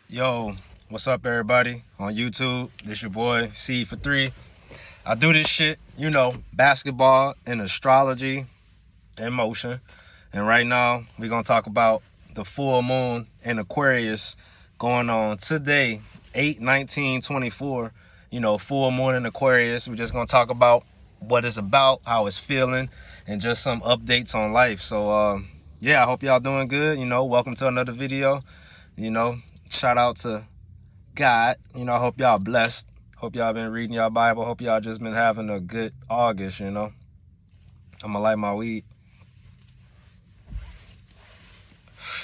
Yo, what's up, everybody on YouTube? This your boy C for 3. I do this shit, basketball and astrology in motion. And right now, we're gonna talk about the full moon in Aquarius going on today, 8/19/24. Full moon in Aquarius. We're just gonna talk about what it's about, how it's feeling, and just some updates on life. So yeah, I hope y'all doing good. Welcome to another video. Shout out to God. I hope y'all blessed. Hope y'all been reading y'all Bible. Hope y'all just been having a good August. I'm gonna light my weed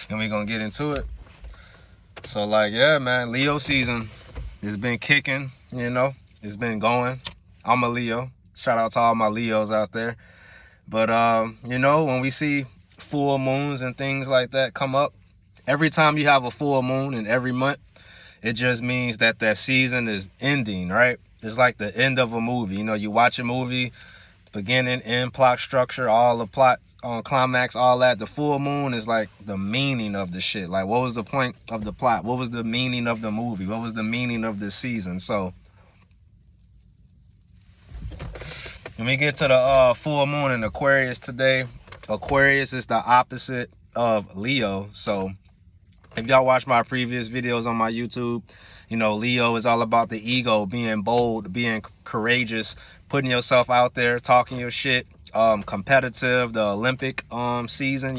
and we gonna get into it. So yeah, man, Leo season has been kicking. It's been going. I'm a Leo. Shout out to all my Leos out there. But when we see full moons and things like that come up, every time you have a full moon in every month, it just means that season is ending, right? It's like the end of a movie. You watch a movie, beginning, end, plot structure, all the plot, climax, all that. The full moon is like the meaning of the shit. Like, what was the point of the plot? What was the meaning of the movie? What was the meaning of this season? So when we get to the full moon in Aquarius today, Aquarius is the opposite of Leo. So if y'all watch my previous videos on my YouTube, Leo is all about the ego, being bold, being courageous, putting yourself out there, talking your shit, competitive, the Olympic season,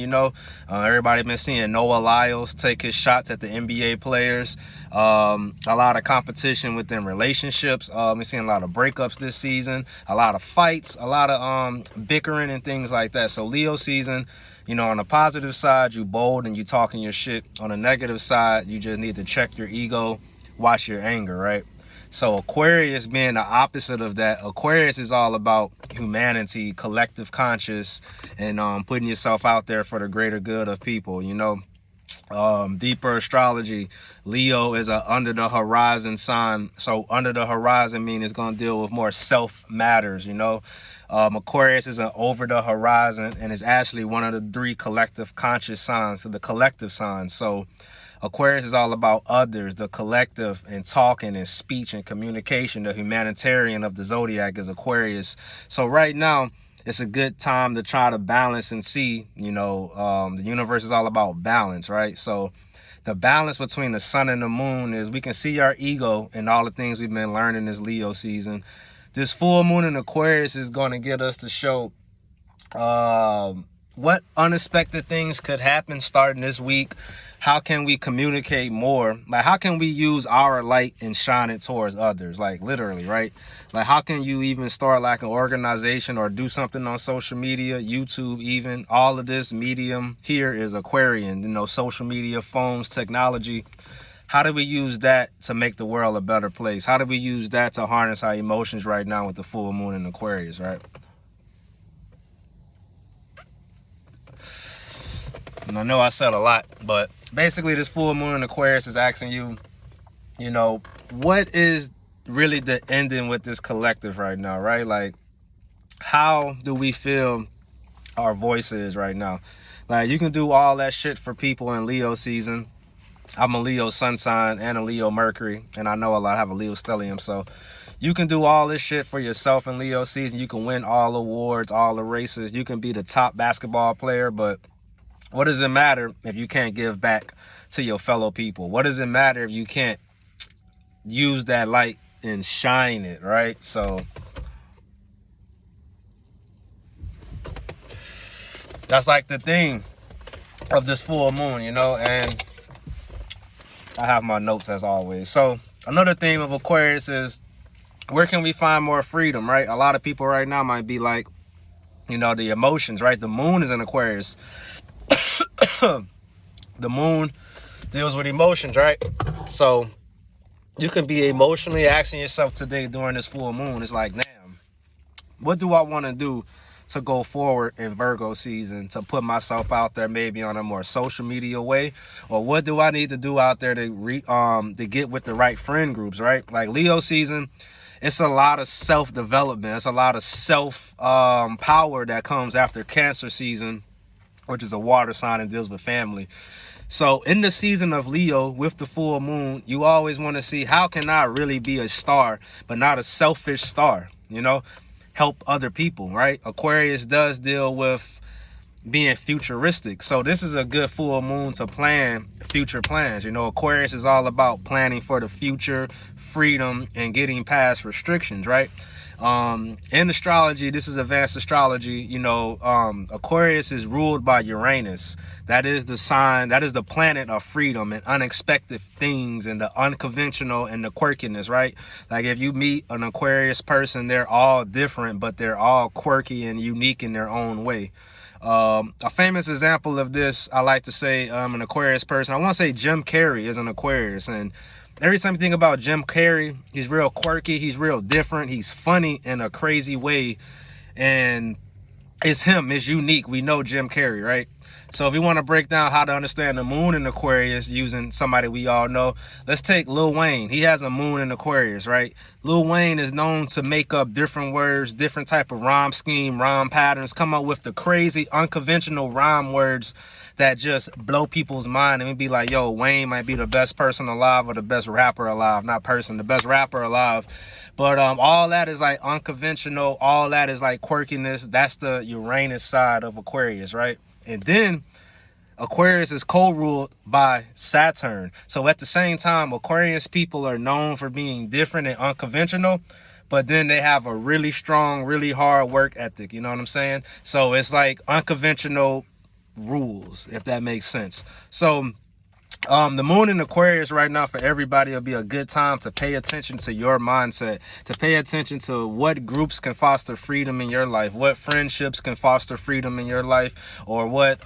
everybody been seeing Noah Lyles take his shots at the NBA players, a lot of competition within relationships. We're seeing a lot of breakups this season, a lot of fights, a lot of bickering and things like that. So Leo season, on the positive side, you bold and you talking your shit. On the negative side, you just need to check your ego, watch your anger, right? So Aquarius being the opposite of that, Aquarius is all about humanity, collective conscious, and putting yourself out there for the greater good of people. Deeper astrology, Leo is a under the horizon sign. So under the horizon means it's going to deal with more self matters. Aquarius is an over the horizon and is actually one of the 3 collective conscious signs, so the collective signs. So Aquarius is all about others, the collective, and talking and speech and communication. The humanitarian of the zodiac is Aquarius. So right now, it's a good time to try to balance and see, the universe is all about balance, right? So the balance between the sun and the moon is we can see our ego and all the things we've been learning this Leo season. This full moon in Aquarius is going to get us to show what unexpected things could happen starting this week. How can we communicate more? Like, how can we use our light and shine it towards others? Like, literally, right? Like, how can you even start like an organization or do something on social media, YouTube even? All of this medium here is Aquarian, social media, phones, technology. How do we use that to make the world a better place? How do we use that to harness our emotions right now with the full moon in Aquarius, right? And I know I said a lot, but basically this full moon in Aquarius is asking you, what is really the ending with this collective right now, right? Like, how do we feel our voice is right now? Like, you can do all that shit for people in Leo season. I'm a Leo sun sign and a Leo Mercury, and I know I have a Leo stellium, so you can do all this shit for yourself in Leo season. You can win all awards, all the races. You can be the top basketball player, but what does it matter if you can't give back to your fellow people? What does it matter if you can't use that light and shine it, right? So that's like the thing of this full moon, and I have my notes as always. So another theme of Aquarius is, where can we find more freedom, right? A lot of people right now might be like, the emotions, right? The moon is in Aquarius. The moon deals with emotions, right? So you can be emotionally asking yourself today during this full moon, it's like, damn, what do I want to do to go forward in Virgo season, to put myself out there maybe on a more social media way? Or what do I need to do out there to get with the right friend groups, right? Like Leo season, it's a lot of self-development. It's a lot of self power that comes after Cancer season, which is a water sign and deals with family. So in the season of Leo with the full moon, you always want to see, how can I really be a star, but not a selfish star, you know, help other people, right? Aquarius does deal with being futuristic. So this is a good full moon to plan future plans. You know, Aquarius is all about planning for the future, freedom, and getting past restrictions, right? In astrology, this is advanced astrology, you know, Aquarius is ruled by Uranus. That is the sign, that is the planet of freedom and unexpected things and the unconventional and the quirkiness, right? Like if you meet an Aquarius person, they're all different, but they're all quirky and unique in their own way. A famous example of this, I like to say, an Aquarius person, I want to say Jim Carrey is an Aquarius. And every time you think about Jim Carrey, he's real quirky, he's real different, he's funny in a crazy way, and it's him, it's unique. We know Jim Carrey, right? So if we want to break down how to understand the moon in Aquarius using somebody we all know, let's take Lil Wayne. He has a moon in Aquarius, right? Lil Wayne is known to make up different words, different type of rhyme scheme, rhyme patterns, come up with the crazy unconventional rhyme words that just blow people's mind, and we'd be like, yo, Wayne might be the best person alive, or the best rapper alive, not person, the best rapper alive. But all that is like unconventional, all that is like quirkiness. That's the Uranus side of Aquarius, right? And then Aquarius is co-ruled by Saturn. So at the same time, Aquarius people are known for being different and unconventional, but then they have a really strong, really hard work ethic, you know what I'm saying? So it's like unconventional rules, if that makes sense. So the moon in Aquarius right now for everybody will be a good time to pay attention to your mindset, to pay attention to what groups can foster freedom in your life, what friendships can foster freedom in your life, or what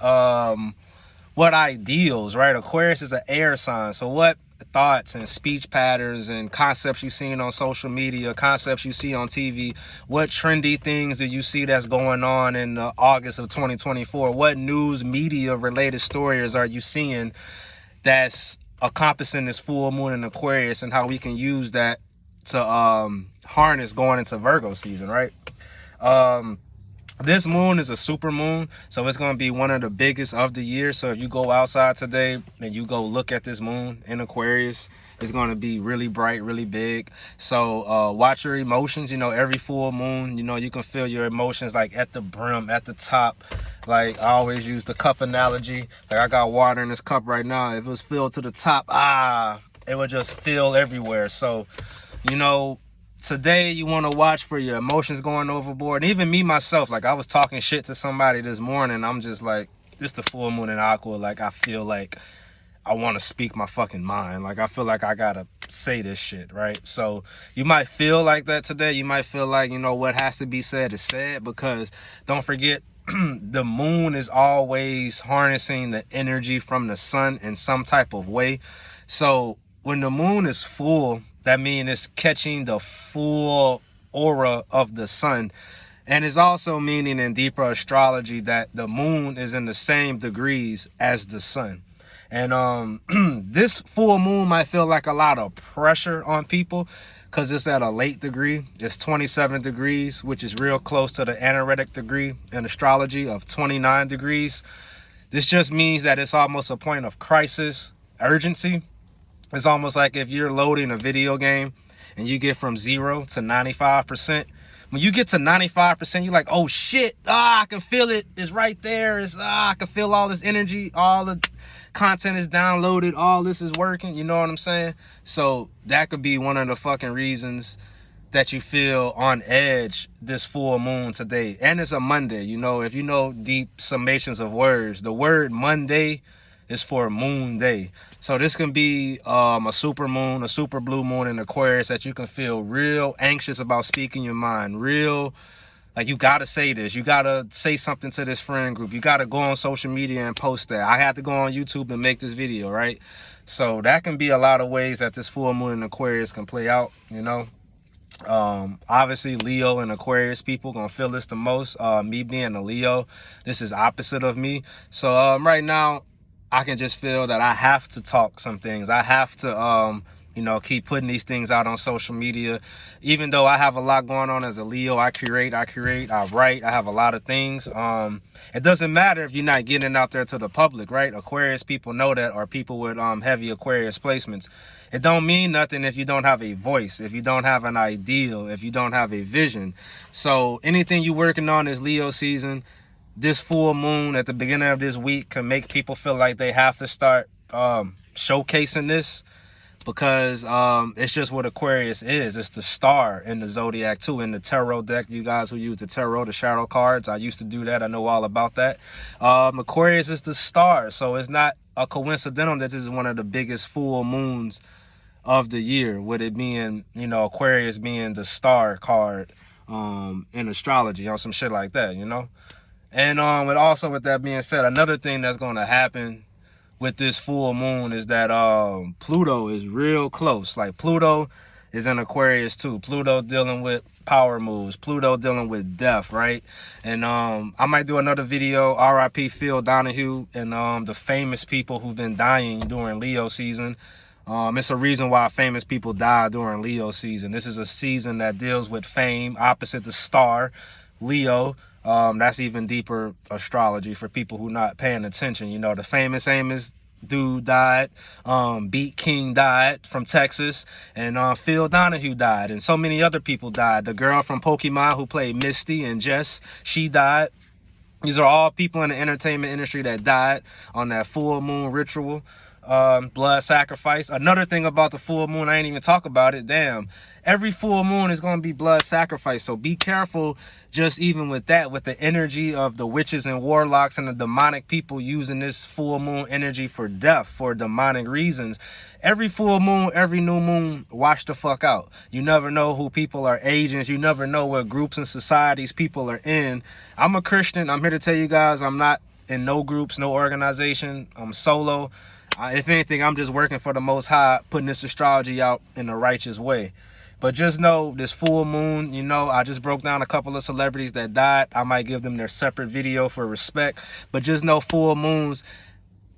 ideals, right? Aquarius is an air sign, so what thoughts and speech patterns and concepts you seen on social media, concepts you see on TV, what trendy things do you see that's going on in August of 2024? What news media related stories are you seeing that's encompassing this full moon in Aquarius, and how we can use that to harness going into Virgo season, right? This moon is a super moon, so it's going to be one of the biggest of the year. So if you go outside today and you go look at this moon in Aquarius, it's going to be really bright, really big. So watch your emotions. You know, every full moon, you know, you can feel your emotions like at the brim, at the top. Like I always use the cup analogy. Like I got water in this cup right now. If it was filled to the top, it would just fill everywhere. So, you know, today you want to watch for your emotions going overboard. And even me myself, like I was talking shit to somebody this morning. I'm just like, it's the full moon in Aqua. Like I feel like I want to speak my fucking mind. Like I feel like I gotta say this shit, right? So you might feel like that today. You might feel like, you know, what has to be said is said, because don't forget, the moon is always harnessing the energy from the sun in some type of way. So when the moon is full, that means it's catching the full aura of the sun. And it's also meaning in deeper astrology that the moon is in the same degrees as the sun. And this full moon might feel like a lot of pressure on people because it's at a late degree. It's 27 degrees, which is real close to the anaretic degree in astrology of 29 degrees. This just means that it's almost a point of crisis, urgency. It's almost like if you're loading a video game and you get from 0 to 95%. When you get to 95%, you're like, oh shit, I can feel it. It's right there. I can feel all this energy. All the content is downloaded. All this is working. You know what I'm saying? So that could be one of the fucking reasons that you feel on edge this full moon today. And it's a Monday. You know, if you know deep summations of words, the word Monday is for moon day. So this can be a super moon, a super blue moon in Aquarius that you can feel real anxious about speaking your mind. Real, like you gotta say this. You gotta say something to this friend group. You gotta go on social media and post that. I had to go on YouTube and make this video, right? So that can be a lot of ways that this full moon in Aquarius can play out, you know. Obviously Leo and Aquarius people gonna feel this the most. Me being a Leo, this is opposite of me. So right now I can just feel that I have to talk some things. I have to you know, keep putting these things out on social media. Even though I have a lot going on as a Leo, I create, I write, I have a lot of things. It doesn't matter if you're not getting out there to the public, right? Aquarius people know that, or people with heavy Aquarius placements. It don't mean nothing if you don't have a voice, if you don't have an ideal, if you don't have a vision. So anything you're working on is Leo season. This full moon at the beginning of this week can make people feel like they have to start showcasing this, because it's just what Aquarius is. It's the star in the zodiac too. In the tarot deck, you guys who use the tarot, the shadow cards, I used to do that. I know all about that. Aquarius is the star, so it's not a coincidental that this is one of the biggest full moons of the year, with it being, you know, Aquarius being the star card in astrology, or some shit like that, you know. And with that being said, another thing that's going to happen with this full moon is that Pluto is real close. Like, Pluto is in Aquarius too. Pluto dealing with power moves, Pluto dealing with death, right? And I might do another video, RIP Phil Donahue, and the famous people who've been dying during Leo season. It's a reason why famous people die during Leo season. This is a season that deals with fame, opposite the star, Leo. That's even deeper astrology for people who not paying attention. You know, the famous Amos dude died, Beat King died from Texas, and Phil Donahue died, and so many other people died. The girl from Pokemon who played Misty and Jess, she died. These are all people in the entertainment industry that died on that full moon ritual. Blood sacrifice. Another thing about the full moon, I ain't even talk about it. Damn, every full moon is going to be blood sacrifice, so be careful. Just even with that, with the energy of the witches and warlocks and the demonic people using this full moon energy for death, for demonic reasons. Every full moon, every new moon, watch the fuck out. You never know who people are, agents. You never know what groups and societies people are in. I'm a Christian. I'm here to tell you guys, I'm not in no groups, no organization. I'm solo. If anything, I'm just working for the Most High, putting this astrology out in a righteous way. But just know, this full moon, you know, I just broke down a couple of celebrities that died. I might give them their separate video for respect. But just know, full moons,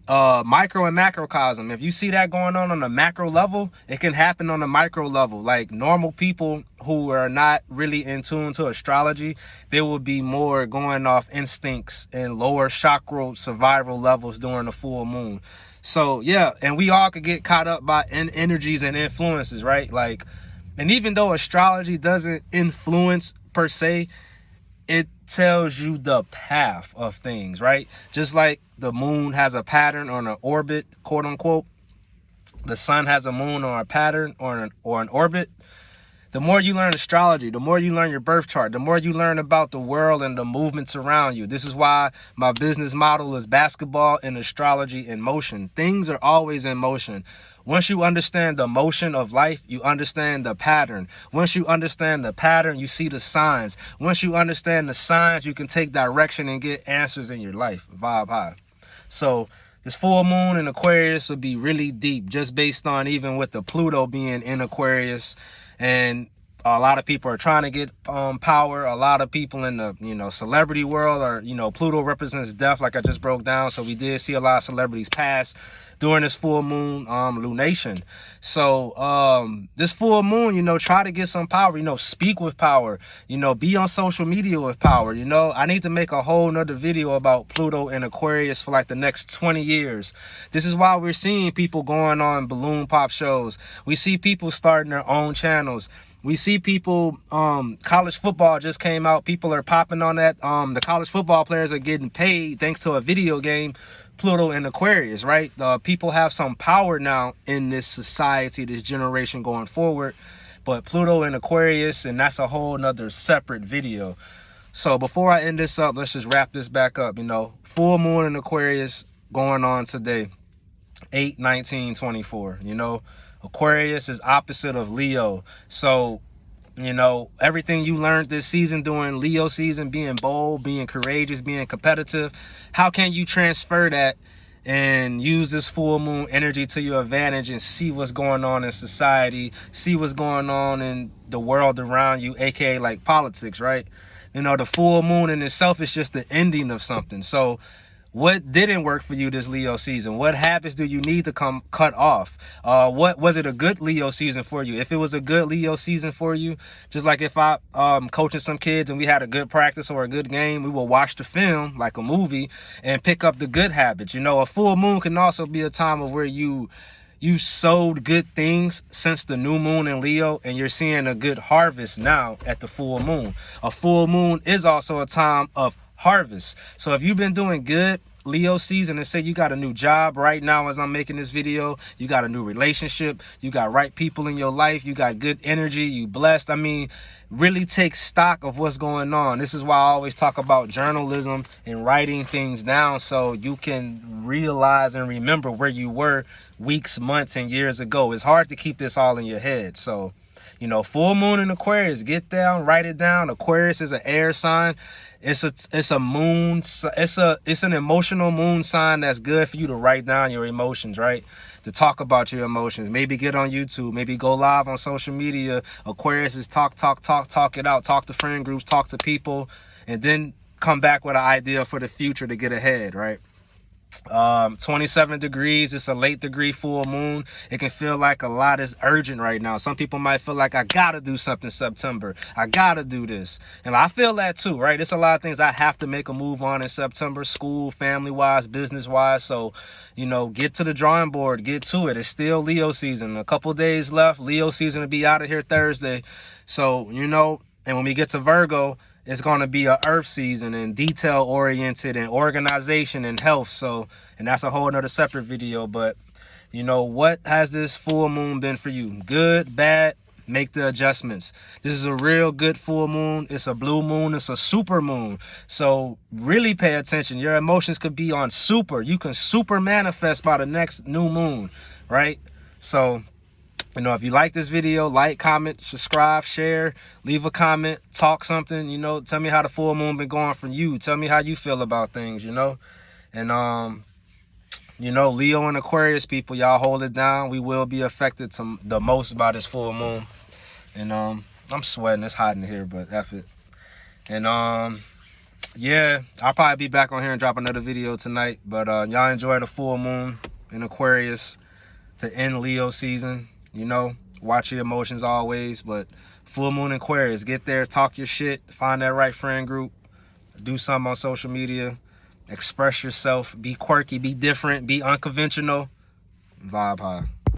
micro and macrocosm. If you see that going on a macro level, it can happen on a micro level. Like, normal people who are not really in tune to astrology, they will be more going off instincts and lower chakra survival levels during the full moon. So yeah, and we all could get caught up by energies and influences, right? Like, and even though astrology doesn't influence per se, it tells you the path of things, right? Just like the moon has a pattern on an orbit, quote unquote, the sun has a moon or a pattern or an orbit. The more you learn astrology, the more you learn your birth chart, the more you learn about the world and the movements around you. This is why my business model is basketball and astrology in motion. Things are always in motion. Once you understand the motion of life, you understand the pattern. Once you understand the pattern, you see the signs. Once you understand the signs, you can take direction and get answers in your life. Vibe high. So this full moon in Aquarius will be really deep, just based on even with the Pluto being in Aquarius. And a lot of people are trying to get power. A lot of people in the, you know, celebrity world are, you know, Pluto represents death, like I just broke down. So we did see a lot of celebrities pass during this full moon lunation. So this full moon, you know, try to get some power, you know, speak with power, you know, be on social media with power. You know, I need to make a whole nother video about Pluto and Aquarius for like the next 20 years. This is why we're seeing people going on balloon pop shows. We see people starting their own channels. We see people, college football just came out. People are popping on that. The college football players are getting paid thanks to a video game, Pluto and Aquarius, right? People have some power now in this society, this generation going forward. But Pluto and Aquarius, and that's a whole nother separate video. So before I end this up, let's just wrap this back up. You know, full moon in Aquarius going on today, 8/19/24. You know, Aquarius is opposite of Leo. So, you know, everything you learned this season during Leo season, being bold, being courageous, being competitive, how can you transfer that and use this full moon energy to your advantage and see what's going on in society, see what's going on in the world around you, aka like politics, right? You know, the full moon in itself is just the ending of something. So What didn't work for you this Leo season? What habits do you need to cut off? What was it a good Leo season for you? If it was a good Leo season for you, just like if I coaching some kids and we had a good practice or a good game, we will watch the film like a movie and pick up the good habits. You know, a full moon can also be a time of where you sowed good things since the new moon in Leo, and you're seeing a good harvest now at the full moon. A full moon is also a time of harvest. So if you've been doing good Leo season, and say you got a new job right now as I'm making this video, you got a new relationship, you got right people in your life, you got good energy, you blessed. I mean, really take stock of what's going on. This is why I always talk about journalism and writing things down, so you can realize and remember where you were weeks, months, and years ago. It's hard to keep this all in your head. So, you know, full moon in Aquarius, get down, write it down. Aquarius is an air sign. It's a moon. It's an emotional moon sign that's good for you to write down your emotions, right? To talk about your emotions. Maybe get on YouTube. Maybe go live on social media. Aquarius is talk it out. Talk to friend groups. Talk to people, and then come back with an idea for the future to get ahead, right? 27 degrees. It's a late degree full moon. It can feel like a lot is urgent right now. Some people might feel like I gotta do something September. I gotta do this. And I feel that too, right? There's a lot of things I have to make a move on in September, school, family wise, business wise. So, you know, get to the drawing board, get to it. It's still Leo season. A couple days left. Leo season will be out of here Thursday. So, you know, and when we get to Virgo, it's going to be a earth season and detail oriented and organization and health. So, and that's a whole nother separate video. But, you know, what has this full moon been for you? Good, bad? Make the adjustments. This is a real good full moon. It's a blue moon. It's a super moon. So really pay attention. Your emotions could be on super. You can super manifest by the next new moon, right? So, you know, if you like this video, like, comment, subscribe, share, leave a comment, talk something, you know, tell me how the full moon been going for you. Tell me how you feel about things, you know. And, you know, Leo and Aquarius people, y'all hold it down. We will be affected the most by this full moon. And, I'm sweating. It's hot in here, but F it. And, yeah, I'll probably be back on here and drop another video tonight. But, y'all enjoy the full moon in Aquarius to end Leo season. You know, watch your emotions always, but full moon Aquarius, get there, talk your shit, find that right friend group, do something on social media, express yourself, be quirky, be different, be unconventional, vibe high.